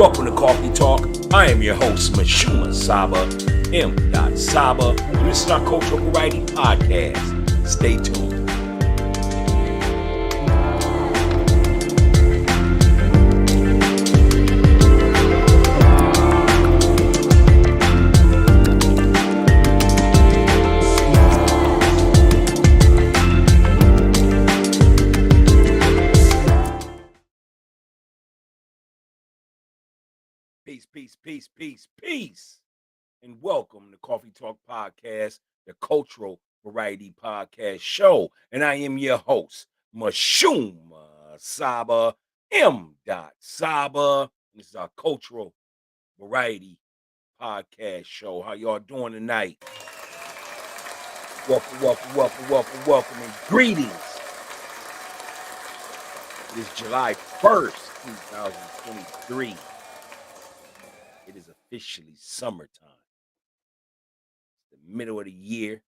Welcome to Coffee Talk. I am your host, Mashuma Saba, M. Saba, and this is our Cultural Variety Podcast. Stay tuned. Peace. And welcome to Coffee Talk Podcast, the Cultural Variety Podcast show. And I am your host, Mashuma Saba, M. Saba. This is our Cultural Variety Podcast show. How y'all doing tonight? Welcome, and greetings. It is July 1st, 2023. It is officially summertime. It's the middle of the year,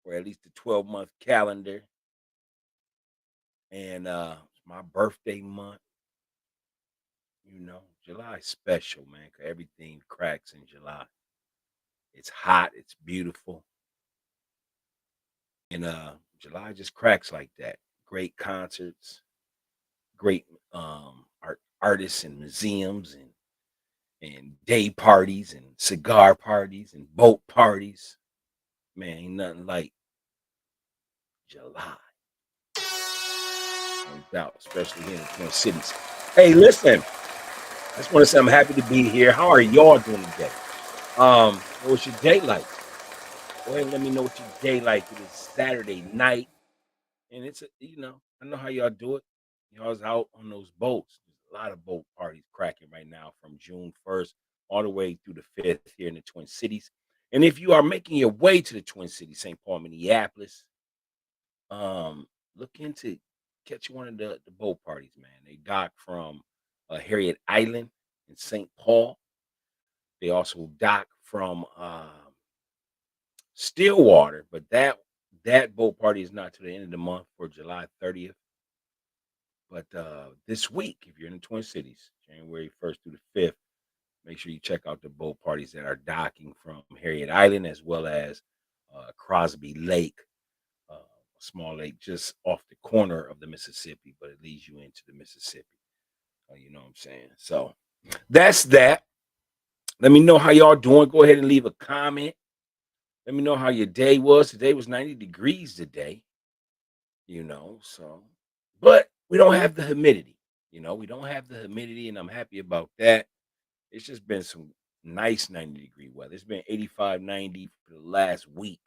or at least the 12-month calendar. And it's my birthday month. You know, July is special, man, because everything cracks in July. It's hot, it's beautiful. And July just cracks like that. Great concerts, great artists and museums and day parties and cigar parties and boat parties. Man, ain't nothing like July. No doubt, especially here in the Twin Cities. Hey, listen, I just want to say I'm happy to be here. How are y'all doing today? What's your day like? Go ahead and let me know what your day like. It is Saturday night, and it's I know how y'all do it. Y'all's out on those boats. There's a lot of boat parties cracking right now from June 1st all the way through the 5th here in the Twin Cities. And if you are making your way to the Twin Cities, St. Paul, Minneapolis, look into catch one of the boat parties, man. They dock from Harriet Island in St. Paul. They also dock from Stillwater, but that boat party is not to the end of the month for July 30th. But this week, if you're in the Twin Cities, January 1st through the 5th, make sure you check out the boat parties that are docking from Harriet Island as well as Crosby Lake, a small lake just off the corner of the Mississippi, but it leads you into the Mississippi. You know what I'm saying? So that's that. Let me know how y'all doing. Go ahead and leave a comment. Let me know how your day was. Today was 90 degrees today, so, but we don't have the humidity, we don't have the humidity, and I'm happy about that. It's just been some nice 90-degree weather. It's been 85, 90 for the last week,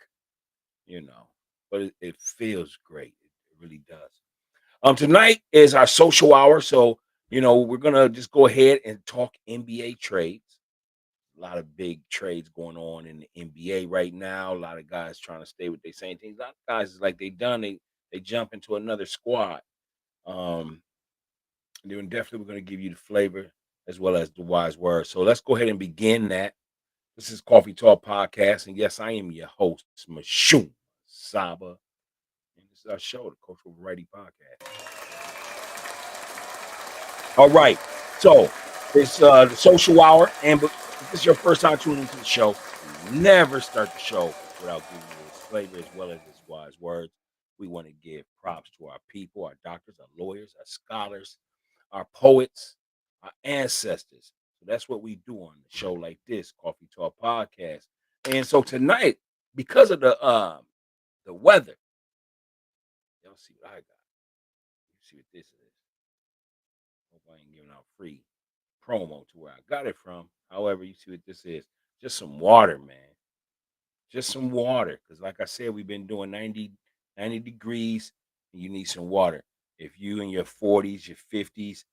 but it feels great. It really does. Tonight is our social hour, so, we're going to just go ahead and talk NBA trades. A lot of big trades going on in the NBA right now. A lot of guys trying to stay with their same things. A lot of guys is like they jump into another squad. Then definitely we're going to give you the flavor as well as the wise words. So let's go ahead and begin that. This is Coffee Talk Podcast, and yes, I am your host, Mashum Saba, and this is our show, the Cultural Variety Podcast. All right, so it's the social hour, and if this is your first time tuning into the show, we never start the show without giving you its flavor as well as its wise words. We want to give props to our people, our doctors, our lawyers, our scholars, our poets, our ancestors. So that's what we do on the show like this, Coffee Talk Podcast. And so tonight, because of the weather, y'all see what I got. You see what this is. Hope I ain't giving out free promo to where I got it from. However, you see what this is. Just some water, man. Just some water. Because like I said, we've been doing 90 degrees, and you need some water. If you in your 40s, your 50s,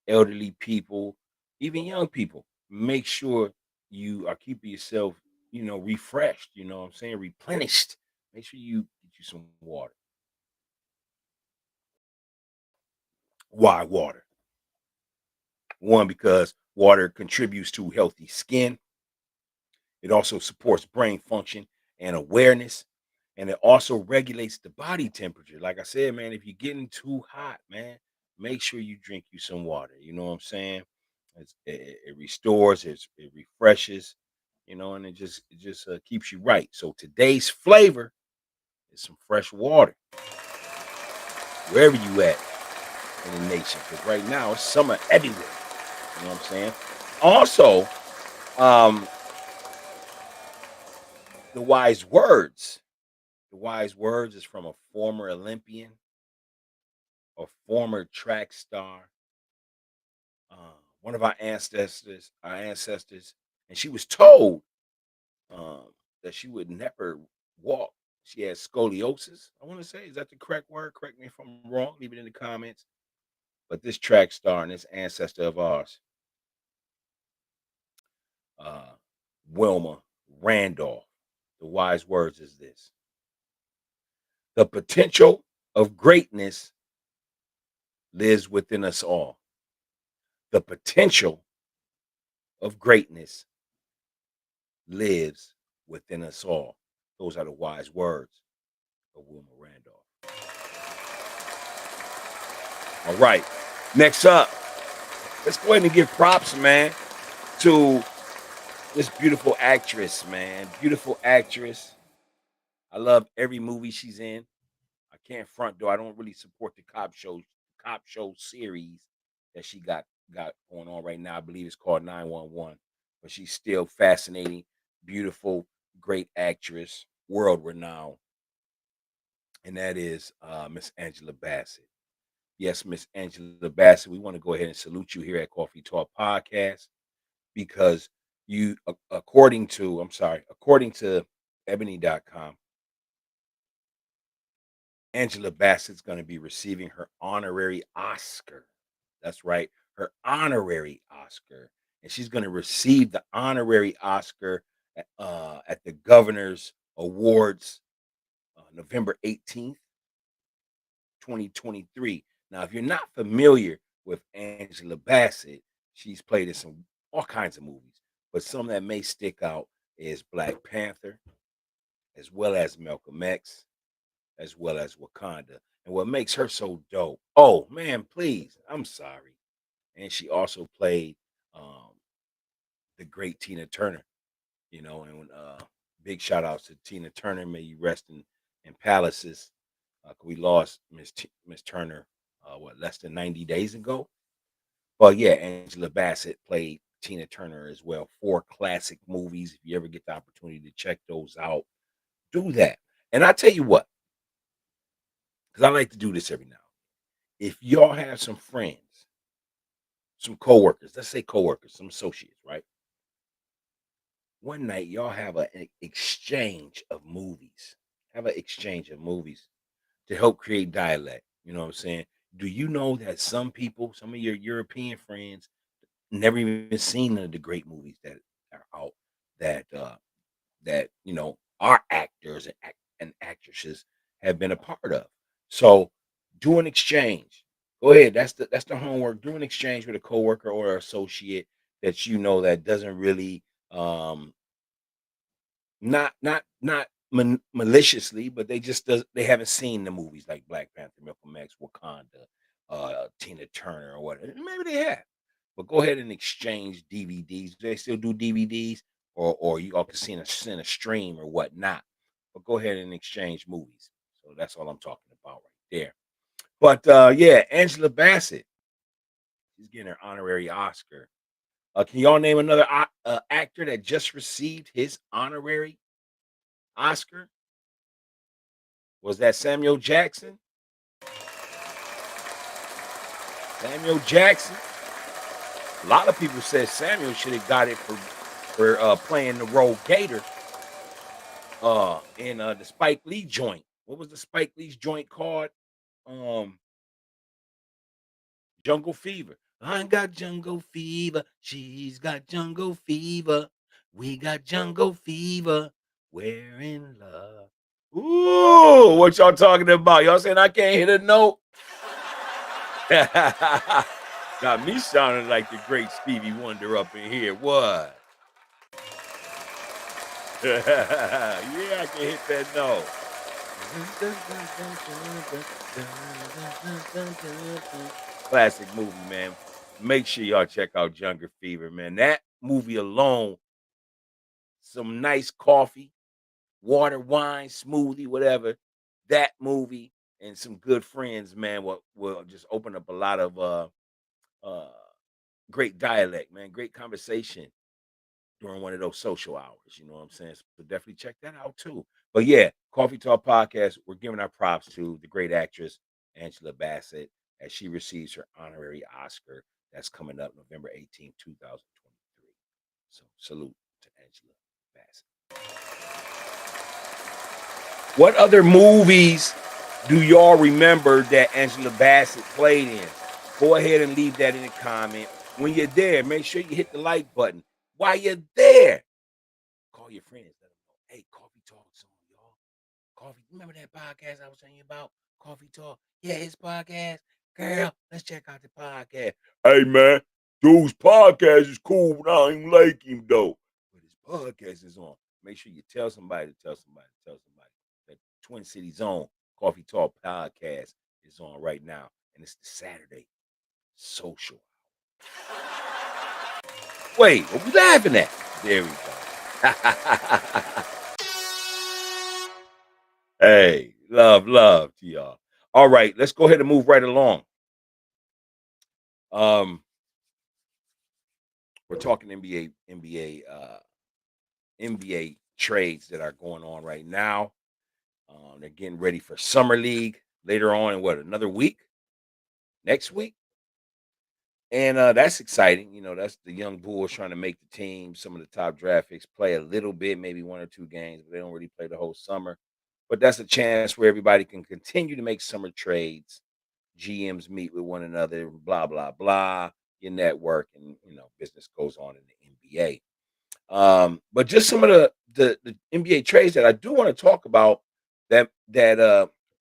elderly people, even young people, make sure you are keeping yourself, refreshed, you know what I'm saying, replenished. Make sure you get you some water. Why water? One, because water contributes to healthy skin. It also supports brain function and awareness. And it also regulates the body temperature. Like I said, man, if you're getting too hot, man, make sure you drink you some water. You know what I'm saying? It restores, it refreshes, and it just keeps you right. So today's flavor is some fresh water, wherever you at in the nation, because right now it's summer everywhere. You know what I'm saying? Also, um, the wise words. The wise words is from a former Olympian, a former track star, one of our ancestors, and she was told um, that she would never walk. She had scoliosis. I want to say, is that the correct word? Correct me if I'm wrong. Leave it in the comments. But this track star and this ancestor of ours, uh, Wilma Randolph, the wise words is this: the potential of greatness lives within us all. The potential of greatness lives within us all. Those are the wise words of Wilma Randolph. All right. Next up, let's go ahead and give props, man, to this beautiful actress, man. Beautiful actress. I love every movie she's in. I can't front though. I don't really support the cop show series that she got going on right now. I believe it's called 911. But she's still fascinating, beautiful, great actress, world renowned, and that is Miss Angela Bassett. Yes, Miss Angela Bassett. We want to go ahead and salute you here at Coffee Talk Podcast because according to ebony.com, Angela Bassett's going to be receiving her honorary Oscar. That's right, her honorary Oscar. And she's going to receive the honorary Oscar at the Governor's Awards November 18th, 2023. Now, if you're not familiar with Angela Bassett, she's played in all kinds of movies, but some that may stick out is Black Panther, as well as Malcolm X, as well as Wakanda. And what makes her so dope? Oh man, please, I'm sorry. And she also played um, the great Tina Turner. And big shout outs to Tina Turner. May you rest in palaces. We lost Miss Turner, less than 90 days ago. But yeah, Angela Bassett played Tina Turner as well. 4 classic movies. If you ever get the opportunity to check those out, do that. And I tell you what, because I like to do this every now. If y'all have some friends, some coworkers, let's say coworkers, some associates, right? One night y'all have an exchange of movies. Have an exchange of movies to help create dialect. You know what I'm saying? Do you know that some people, some of your European friends, never even seen none of the great movies that are out that our actors and actresses have been a part of. So do an exchange. Go ahead. That's the homework. Do an exchange with a coworker or associate that you know that doesn't really um not maliciously, but they haven't seen the movies like Black Panther, Malcolm X, Wakanda, Tina Turner, or what. Maybe they have. But go ahead and exchange DVDs. Do they still do DVDs? Or you all can send a stream or whatnot. But go ahead and exchange movies. So that's all I'm talking about right there. But yeah, Angela Bassett, she's getting her honorary Oscar. Can y'all name another actor that just received his honorary Oscar? Was that Samuel Jackson? Samuel Jackson. A lot of people said Samuel should have got it for playing the role Gator in the Spike Lee joint. What was the Spike Lee's joint called? Um, Jungle Fever. I got jungle fever. She's got jungle fever. We got jungle fever. We're in love. Ooh, what y'all talking about? Y'all saying I can't hit a note? Got me sounding like the great Stevie Wonder up in here. What? Yeah, I can hit that note. Classic movie, man. Make sure y'all check out Jungle Fever, man. That movie alone, some nice coffee, water, wine, smoothie, whatever. That movie and some good friends, man, will just open up a lot of uh great dialect, man. Great conversation during one of those social hours. You know what I'm saying? So definitely check that out too. But yeah, Coffee Talk Podcast, we're giving our props to the great actress Angela Bassett as she receives her honorary Oscar. That's coming up November 18th, 2023. So salute to Angela Bassett. What other movies do y'all remember that Angela Bassett played in? Go ahead and leave that in the comment. When you're there, make sure you hit the like button. While you're there, call your friends. Let them know, hey, Coffee Talk's on, y'all. Coffee, remember that podcast I was telling you about? Coffee Talk. Yeah, his podcast. Girl, let's check out the podcast. Hey, man, dude's podcast is cool, but I don't like him, though. But his podcast is on. Make sure you tell somebody to tell somebody to tell somebody that Twin Cities Zone Coffee Talk podcast is on right now. And it's the Saturday social. Wait, what we laughing at? There we go. Hey, love to y'all. All right, let's go ahead and move right along. We're talking NBA trades that are going on right now. They're getting ready for summer league later on in what, another week, next week, and that's exciting. You know, that's the young Bulls trying to make the team. Some of the top draft picks play a little bit, maybe one or two games, but they don't really play the whole summer. But that's a chance where everybody can continue to make summer trades. GMs meet with one another, blah blah blah. Your network, and business goes on in the NBA. But just some of the NBA trades that I do want to talk about that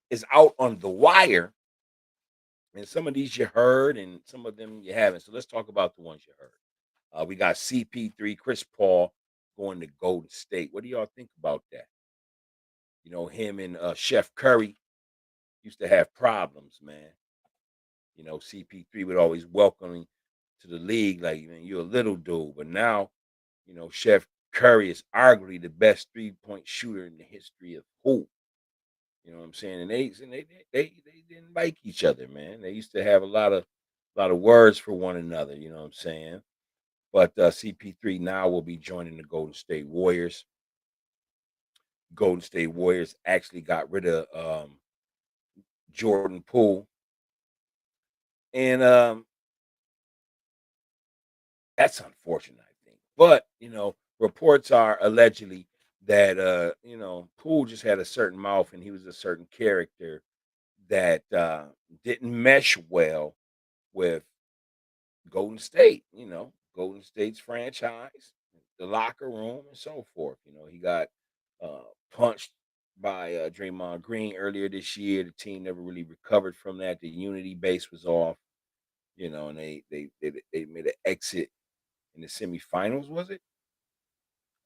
is out on the wire, and some of these you heard, and some of them you haven't. So let's talk about the ones you heard. We got CP3, Chris Paul going to Golden State. What do y'all think about that? You know, him and Chef Curry used to have problems, man. You know, CP3 would always welcome him to the league like, man, you're a little dude. But now, Chef Curry is arguably the best 3-point shooter in the history of hoop. You know what I'm saying? And they didn't like each other, man. They used to have a lot of words for one another. You know what I'm saying? But CP3 now will be joining the Golden State Warriors. Golden State Warriors actually got rid of Jordan Poole, and that's unfortunate, I think. But reports are allegedly that Poole just had a certain mouth, and he was a certain character that didn't mesh well with Golden State. Golden State's franchise, the locker room, and so forth. He got punched by Draymond Green earlier this year. The team never really recovered from that. The unity base was off. And they made an exit in the semifinals. Was it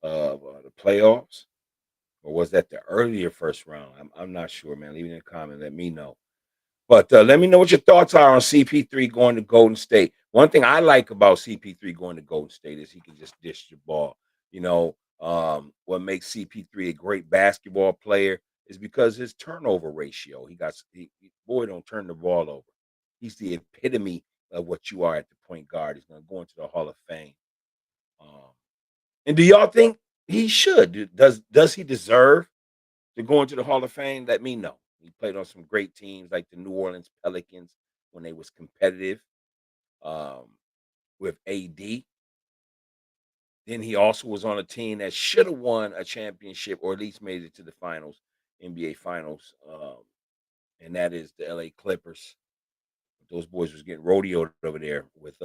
of the playoffs, or was that the earlier first round? I'm not sure, man. Leave it in the comment. Let me know. But let me know what your thoughts are on CP3 going to Golden State. One thing I like about CP3 going to Golden State is he can just dish the ball. What makes CP3 a great basketball player is because his turnover ratio. Boy, don't turn the ball over. He's the epitome of what you are at the point guard. He's going to go into the Hall of Fame. Um, and do y'all think he should? Does he deserve to go into the Hall of Fame? Let me know. He played on some great teams like the New Orleans Pelicans when they was competitive um, with AD. Then he also was on a team that should have won a championship or at least made it to the finals, NBA Finals, and that is the LA Clippers. Those boys was getting rodeoed over there with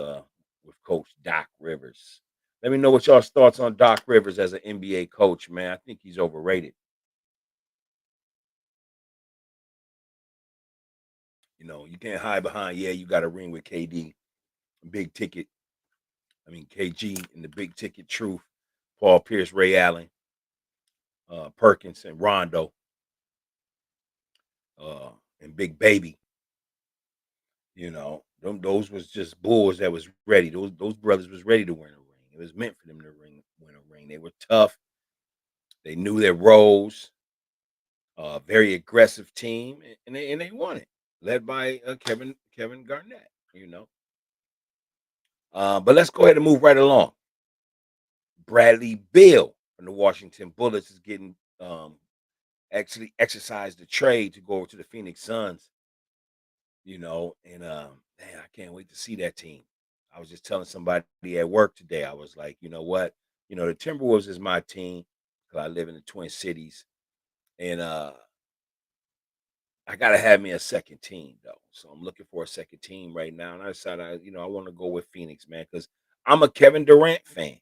Coach Doc Rivers. Let me know what y'all's thoughts on Doc Rivers as an NBA coach, man. I think he's overrated. You can't hide behind, yeah, you got a ring with KD, big ticket. I mean, KG and the big ticket truth, Paul Pierce, Ray Allen, Perkins, and Rondo, uh, and Big Baby. Those was just bulls that was ready. Those brothers was ready to win a ring. It was meant for them to win a ring. They were tough. They knew their roles. Very aggressive team, and they won it, led by Kevin Garnett. You know, but let's go ahead and move right along. Bradley Beal from the Washington Bullets is getting actually exercised the trade to go over to the Phoenix Suns. You know, and man, I can't wait to see that team. I was just telling somebody at work today. I was like, you know what? You know, the Timberwolves is my team because I live in the Twin Cities, and I gotta have me a second team though. So I'm looking for a second team right now. And I decided I want to go with Phoenix, man, because I'm a Kevin Durant fan.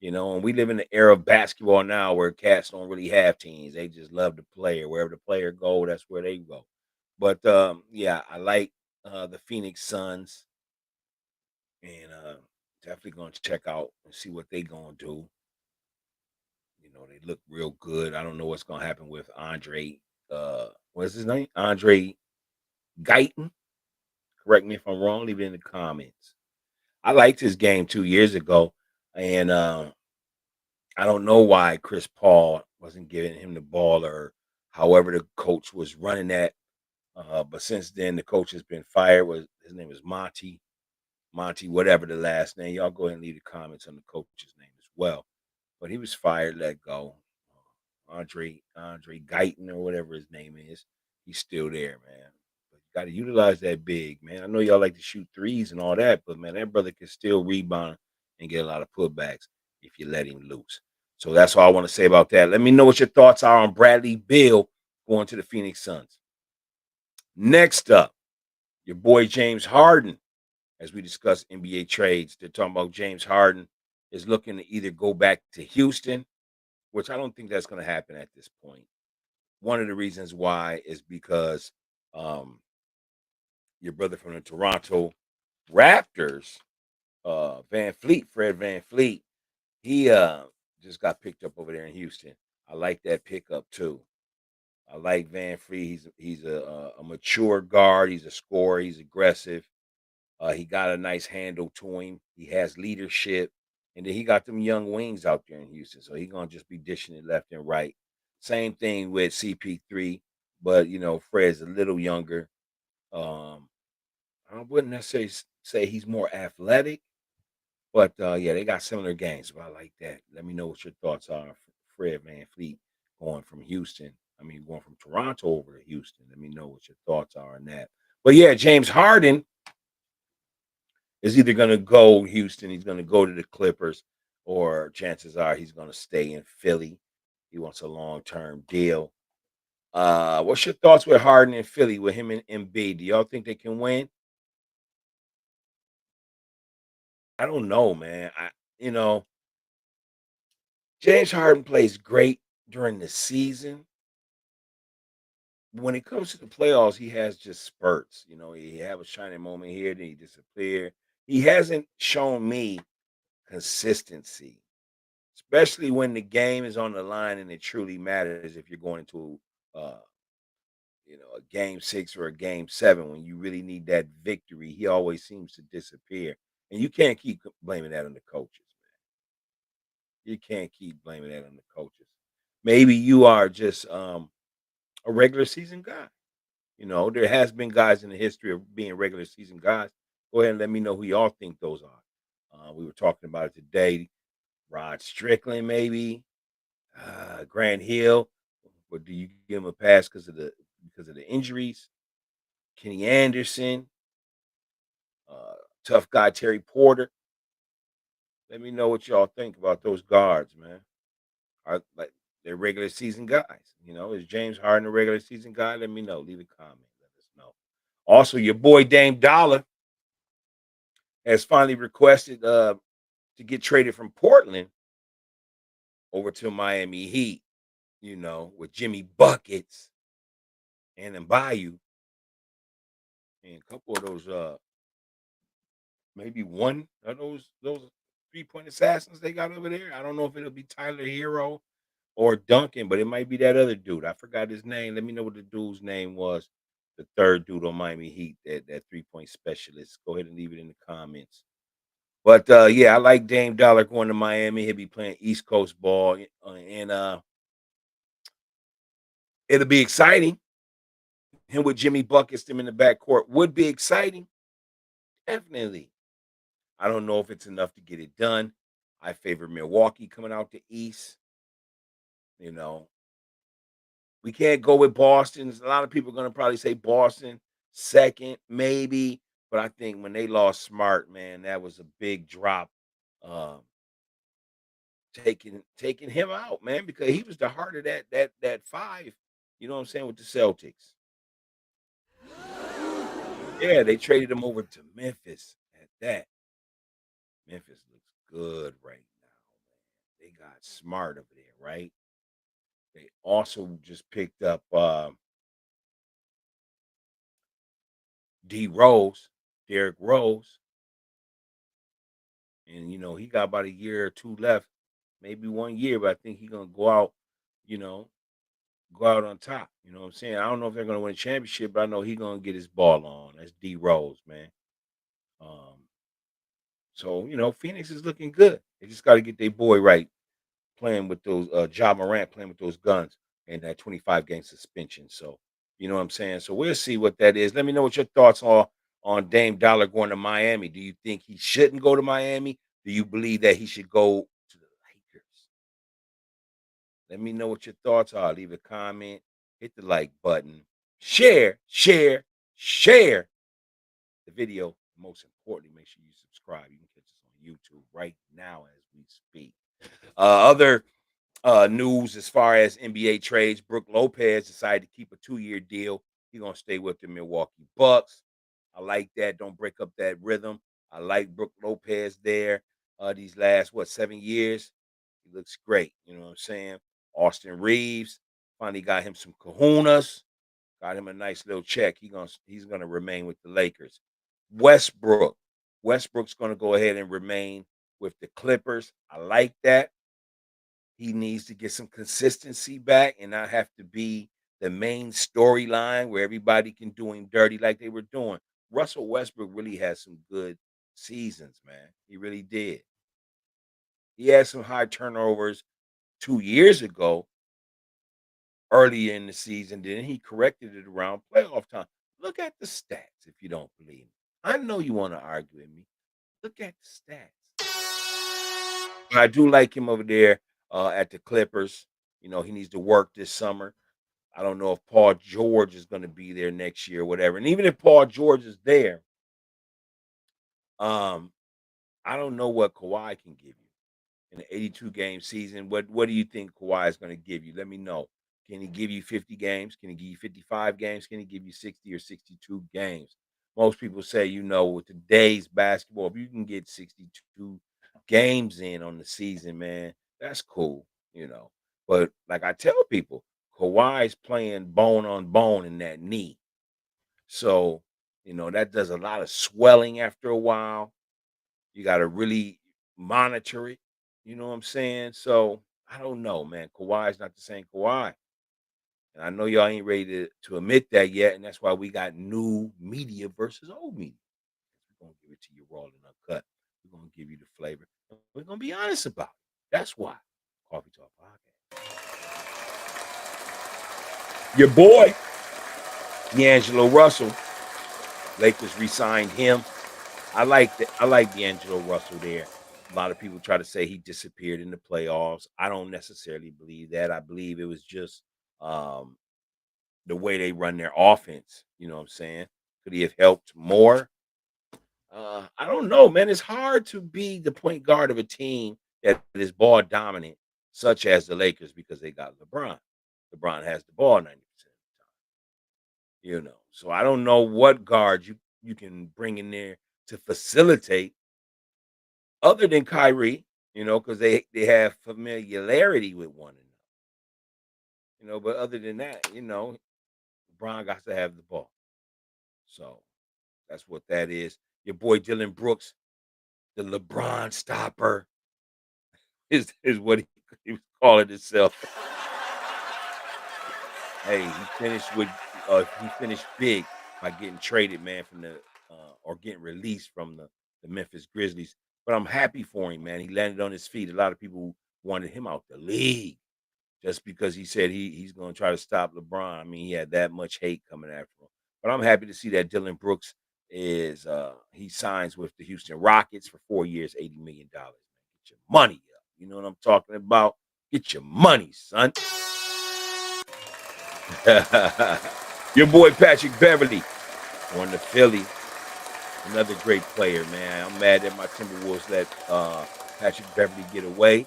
You know, and we live in the era of basketball now where cats don't really have teams. They just love the player. Wherever the player go, that's where they go. But yeah, I like the Phoenix Suns, and definitely gonna check out and see what they gonna do. You know, they look real good. I don't know what's gonna happen with Andre. What's his name? Andre Guyton. Correct me if I'm wrong. Leave it in the comments. I liked his game 2 years ago, and I don't know why Chris Paul wasn't giving him the ball, or however the coach was running that. But since then, the coach has been fired. Was his name is Monty, whatever the last name. Y'all go ahead and leave the comments on the coach's name as well. But he was fired, let go. Andre Guyton or whatever his name is, he's still there, man. But you got to utilize that big, man. I know y'all like to shoot threes and all that, but man, that brother can still rebound and get a lot of putbacks if you let him loose. So that's all I want to say about that. Let me know what your thoughts are on Bradley Beal going to the Phoenix Suns. Next up, your boy James Harden. As we discuss NBA trades, they're talking about James Harden is looking to either go back to Houston, which I don't think that's going to happen at this point. One of the reasons why is because um, your brother from the Toronto Raptors, Fred Van Fleet, he just got picked up over there in Houston. I like that pickup too. I like Van Fleet. He's a mature guard. He's a scorer. He's aggressive. He got a nice handle to him. He has leadership, and then he got them young wings out there in Houston. So he's gonna just be dishing it left and right. Same thing with CP3, but you know Fred's a little younger. Um, I wouldn't necessarily say he's more athletic, but yeah, they got similar games. But I like that. Let me know what your thoughts are on Fred Van Fleet going from Houston. I mean, going from Toronto over to Houston. Let me know what your thoughts are on that. But yeah, James Harden is either going to go Houston, he's going to go to the Clippers, or chances are he's going to stay in Philly. He wants a long-term deal. What's your thoughts with Harden and Philly with him and Embiid? Do y'all think they can win? I don't know, man. You know, James Harden plays great during the season. When it comes to the playoffs, he has just spurts. You know, he have a shining moment here, then he disappear. He hasn't shown me consistency, especially when the game is on the line and it truly matters. If you're going into a game 6 or a game 7, when you really need that victory, he always seems to disappear, and you can't keep blaming that on the coaches, man. You can't keep blaming that on the coaches. Maybe you are just a regular season guy. You know, there has been guys in the history of being regular season guys. Go ahead and let me know who y'all think those are. We were talking about it today. Rod Strickland, maybe Grant Hill, or do you give him a pass because of the injuries? Kenny Anderson, uh, tough guy Terry Porter. Let me know what y'all think about those guards, man. Are like they're regular season guys? You know, is James Harden a regular season guy? Let me know. Leave a comment. Let us know. Also, your boy Dame Dollar has finally requested to get traded from Portland over to Miami Heat. You know, with Jimmy Buckets and Mbayu, and a couple of those maybe one of those 3-point assassins they got over there. I don't know if it'll be Tyler Hero or Duncan, but it might be that other dude. I forgot his name. Let me know what the dude's name was. the third dude on Miami Heat, that 3-point specialist. Go ahead and leave it in the comments. But yeah, I like Dame Dollar going to Miami. He'll be playing East Coast ball, and it'll be exciting. Him with Jimmy Buckets, them in the backcourt would be exciting. Definitely. I don't know if it's enough to get it done. I favor Milwaukee coming out the East. You know, we can't go with Boston. A lot of people are going to probably say Boston second, maybe. But I think when they lost Smart, man, that was a big drop. Um, taking him out, man, because he was the heart of that five. You know what I'm saying, with the Celtics. Yeah, they traded him over to Memphis. At that, Memphis looks good right now. They got Smart over there, right? They also just picked up D Rose, Derrick Rose, and he got about a year or two left, maybe 1 year, but I think he's gonna you know, go out on top. You know what I'm saying? I don't know if they're gonna win a championship, but I know he's gonna get his ball on. That's D Rose, man. Um, so Phoenix is looking good. They just got to get their boy right, playing with those Ja Morant playing with those guns and that 25 game suspension. So you know what I'm saying. So we'll see what that is. Let me know what your thoughts are on Dame Dollar going to Miami. Do you think he shouldn't go to Miami? Do you believe that he should go to the Lakers? Let me know what your thoughts are. Leave a comment, hit the like button, share, share, share the video. Most importantly, make sure you subscribe. You can catch us on YouTube right now as we speak. Other news as far as NBA trades, Brook Lopez decided to keep a 2-year deal. He's gonna stay with the Milwaukee Bucks. I like that. Don't break up that rhythm. I like Brook Lopez there. These last 7 years, he looks great. You know what I'm saying? Austin Reeves finally got him some kahunas. Got him a nice little check. He's gonna remain with the Lakers. Westbrook. Westbrook's gonna go ahead and remain with the Clippers. I like that. He needs to get some consistency back and not have to be the main storyline where everybody can do him dirty like they were doing. Russell Westbrook really has some good seasons, man. He really did. He had some high turnovers 2 years ago, early in the season. Then he corrected it around playoff time. Look at the stats if you don't believe me. I know you want to argue with me. Look at the stats. But I do like him over there at the Clippers. He needs to work this summer. I don't know if Paul George is going to be there next year or whatever. And even if Paul George is there, um, I don't know what Kawhi can give you in an 82 game season. What do you think Kawhi is going to give you? Let me know. Can he give you 50 games? Can he give you 55 games? Can he give you 60 or 62 games? Most people say, with today's basketball, if you can get 62 games in on the season, man, that's cool, But like I tell people, Kawhi's playing bone on bone in that knee. So, that does a lot of swelling after a while. You got to really monitor it. You know what I'm saying? So I don't know, man. Kawhi's not the same Kawhi. And I know y'all ain't ready to admit that yet. And that's why we got new media versus old media. We're going to give it to you raw and uncut. We're going to give you the flavor. We're going to be honest about it. That's why. Coffee Talk Podcast. Your boy, D'Angelo Russell. Lakers re-signed him. I like D'Angelo Russell there. A lot of people try to say he disappeared in the playoffs. I don't necessarily believe that. I believe it was just um, the way they run their offense. You know what I'm saying? Could he have helped more? I don't know, man. It's hard to be the point guard of a team that is ball dominant, such as the Lakers, because they got LeBron. LeBron has the ball 90% of the time. So I don't know what guard you can bring in there to facilitate other than Kyrie, because they have familiarity with one another. But other than that, LeBron got to have the ball. So that's what that is. Your boy Dylan Brooks, the LeBron stopper, is what he was calling himself. Hey, he finished with if he finished big by getting traded, man, from the or getting released from the Memphis Grizzlies. But I'm happy for him, man. He landed on his feet. A lot of people wanted him out the league just because he said he's going to try to stop LeBron. I mean, he had that much hate coming after him. But I'm happy to see that Dylan Brooks is he signs with the Houston Rockets for 4 years, $80 million. Get your money up. You know what I'm talking about? Get your money, son. Your boy Patrick Beverly on the Philly. Another great player, man. I'm mad that my Timberwolves let Patrick Beverly get away.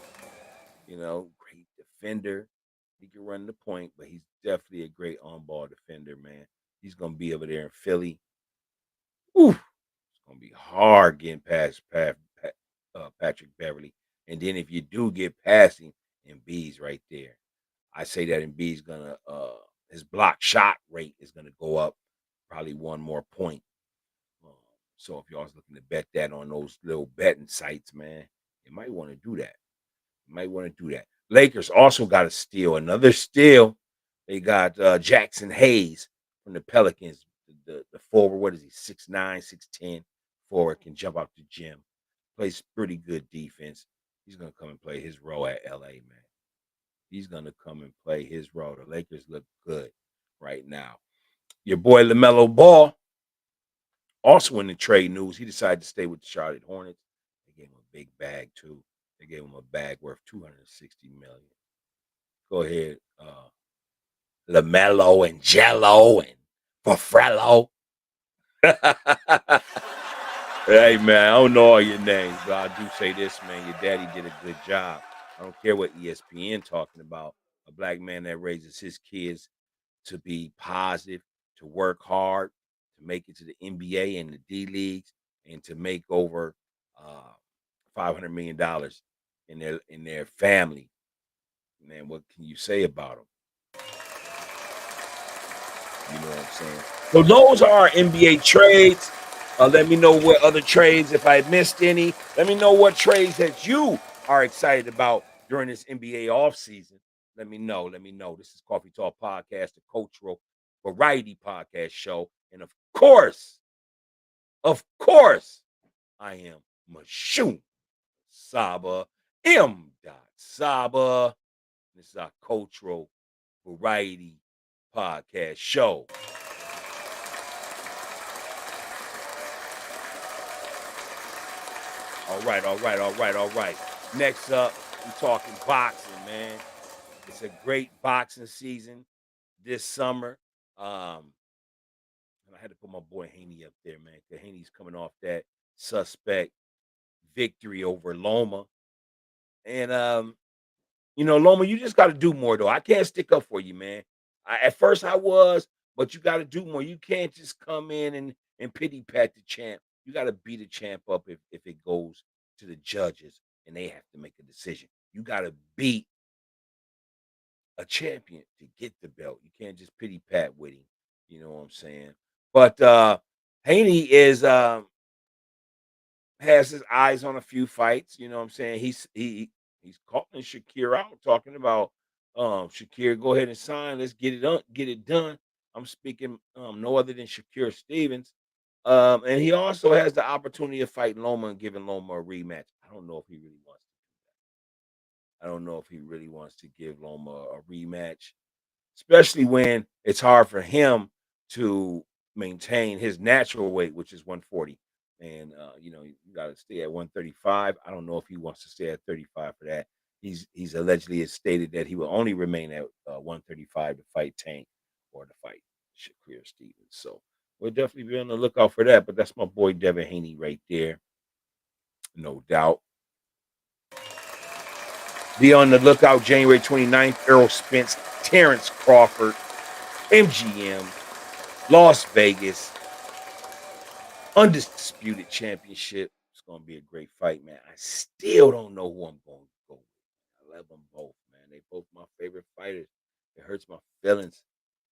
You know, great defender. He can run the point, but he's definitely a great on-ball defender, man. He's gonna be over there in Philly. Ooh, it's gonna be hard getting past Patrick Beverly. And then if you do get past him, Embiid's right there. I say that Embiid's gonna his block shot rate is gonna go up probably one more point. Um, so if y'all's looking to bet that on those little betting sites, man, you might want to do that. You might want to do that. Lakers also got a steal, another steal. They got Jackson Hayes from the Pelicans. The forward, what is he? 6'9", 6'10", forward, can jump out the gym. Plays pretty good defense. He's gonna come and play his role at LA, man. He's gonna come and play his role. The Lakers look good right now. Your boy LaMelo Ball, also in the trade news, he decided to stay with the Charlotte Hornets. They gave him a big bag too. They gave him a bag worth $260 million. Go ahead, LaMelo and Jello and Fafrello. Hey man, I don't know all your names, but I do say this, man. Your daddy did a good job. I don't care what ESPN talking about. A black man that raises his kids to be positive, to work hard, to make it to the NBA and the D leagues, and to make over $500 million in their family. Man, what can you say about them? You know what I'm saying? So those are our NBA trades. Let me know what other trades, if I missed any. Let me know what trades that you are excited about during this NBA offseason. Let me know. Let me know. This is Coffee Talk Podcast, the cultural variety podcast show. And of course, I am Mashum Saba, M. Saba. This is our cultural variety podcast show. All right. Next up, we talking boxing, man. It's a great boxing season this summer. And I had to put my boy Haney up there, man, because Haney's coming off that suspect victory over Loma. And Loma, you just got to do more, though. I can't stick up for you, man. At first I was, but you got to do more. You can't just come in and pity pat the champ. You got to beat the champ up if it goes to the judges and they have to make a decision. You got to beat a champion to get the belt. You can't just pity pat with him. You know what I'm saying? But Haney has his eyes on a few fights. You know what I'm saying? He's calling Shakir out, talking about Shakir, go ahead and sign. Let's get it done. I'm speaking no other than Shakir Stevens. And he also has the opportunity of fighting Loma and giving Loma a rematch. I don't know if he really wants to do that. I don't know if he really wants to give Loma a rematch, especially when it's hard for him to maintain his natural weight, which is 140. And you got to stay at 135. I don't know if he wants to stay at 35 for that. He's allegedly has stated that he will only remain at 135 to fight Tank or to fight Shakir Stevens. So we'll definitely be on the lookout for that. But that's my boy Devin Haney right there, no doubt. Be on the lookout January 29th. Errol Spence, Terrence Crawford, MGM, Las Vegas, undisputed championship. It's gonna be a great fight, man. I still don't know who I'm going to go with. I love them both, man. They both my favorite fighters. It hurts my feelings.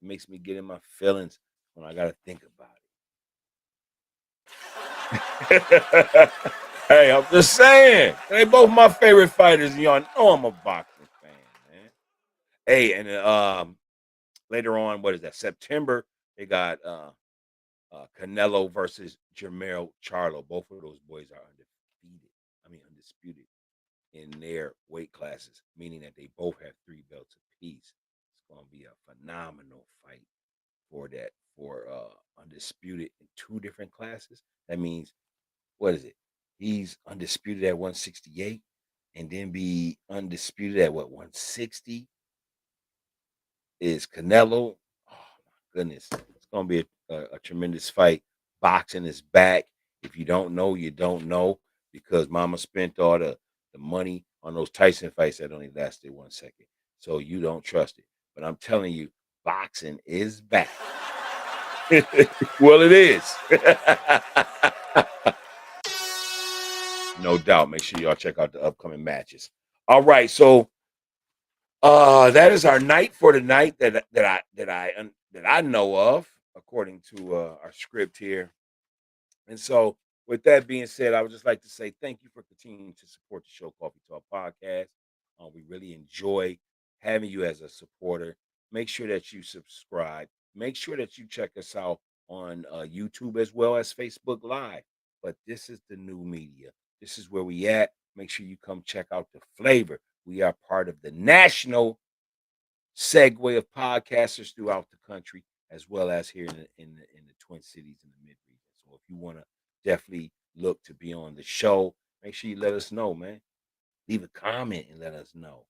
It makes me get in my feelings when I gotta think about it. Hey, I'm just saying. They both my favorite fighters, and y'all know I'm a boxing fan, man. Hey, and later on, what is that? September, They got Canelo versus Jermell Charlo. Both of those boys are undefeated. I mean, undisputed in their weight classes, meaning that they both have 3 belts apiece. It's going to be a phenomenal fight for that, for undisputed in 2 different classes. That means, what is it? He's undisputed at 168 and then be undisputed at what, 160 is Canelo. Oh my goodness. It's going to be a tremendous fight. Boxing is back. If you don't know, you don't know, because mama spent all the money on those Tyson fights that only lasted 1 second. So you don't trust it. But I'm telling you, boxing is back. Well, it is. No doubt. Make sure y'all check out the upcoming matches. All right, so that is our night for tonight that I know of, according to our script here. And so, with that being said, I would just like to say thank you for continuing to support the show, Coffee Talk Podcast. We really enjoy having you as a supporter. Make sure that you subscribe. Make sure that you check us out on YouTube as well as Facebook Live. But this is the new media. This is where we at. Make sure you come check out the flavor. We are part of the national segue of podcasters throughout the country, as well as here in the Twin Cities in the mid region. So if you want to definitely look to be on the show, make sure you let us know, man. Leave a comment and let us know.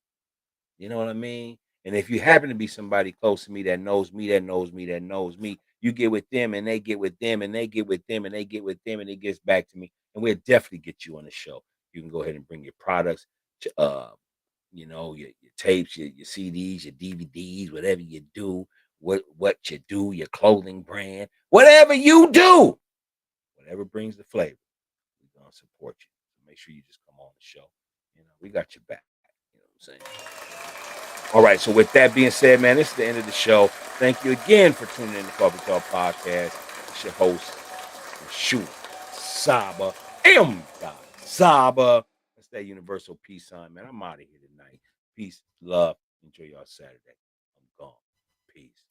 You know what I mean? And if you happen to be somebody close to me that knows me, that knows me, that knows me, you get with them and they get with them and they get with them and they get with them and it gets back to me. And we'll definitely get you on the show. You can go ahead and bring your products, your tapes, your CDs, your DVDs, whatever you do, what you do, your clothing brand, whatever you do, whatever brings the flavor, we're gonna support you. So make sure you just come on the show. We got your back. You know what I'm saying? All right. So with that being said, man, this is the end of the show. Thank you again for tuning in to Coffee Talk Podcast. It's your host, Shua Saba M. Saba. That's that universal peace sign, man. I'm out of here tonight. Peace, love. Enjoy your Saturday. I'm gone. Peace.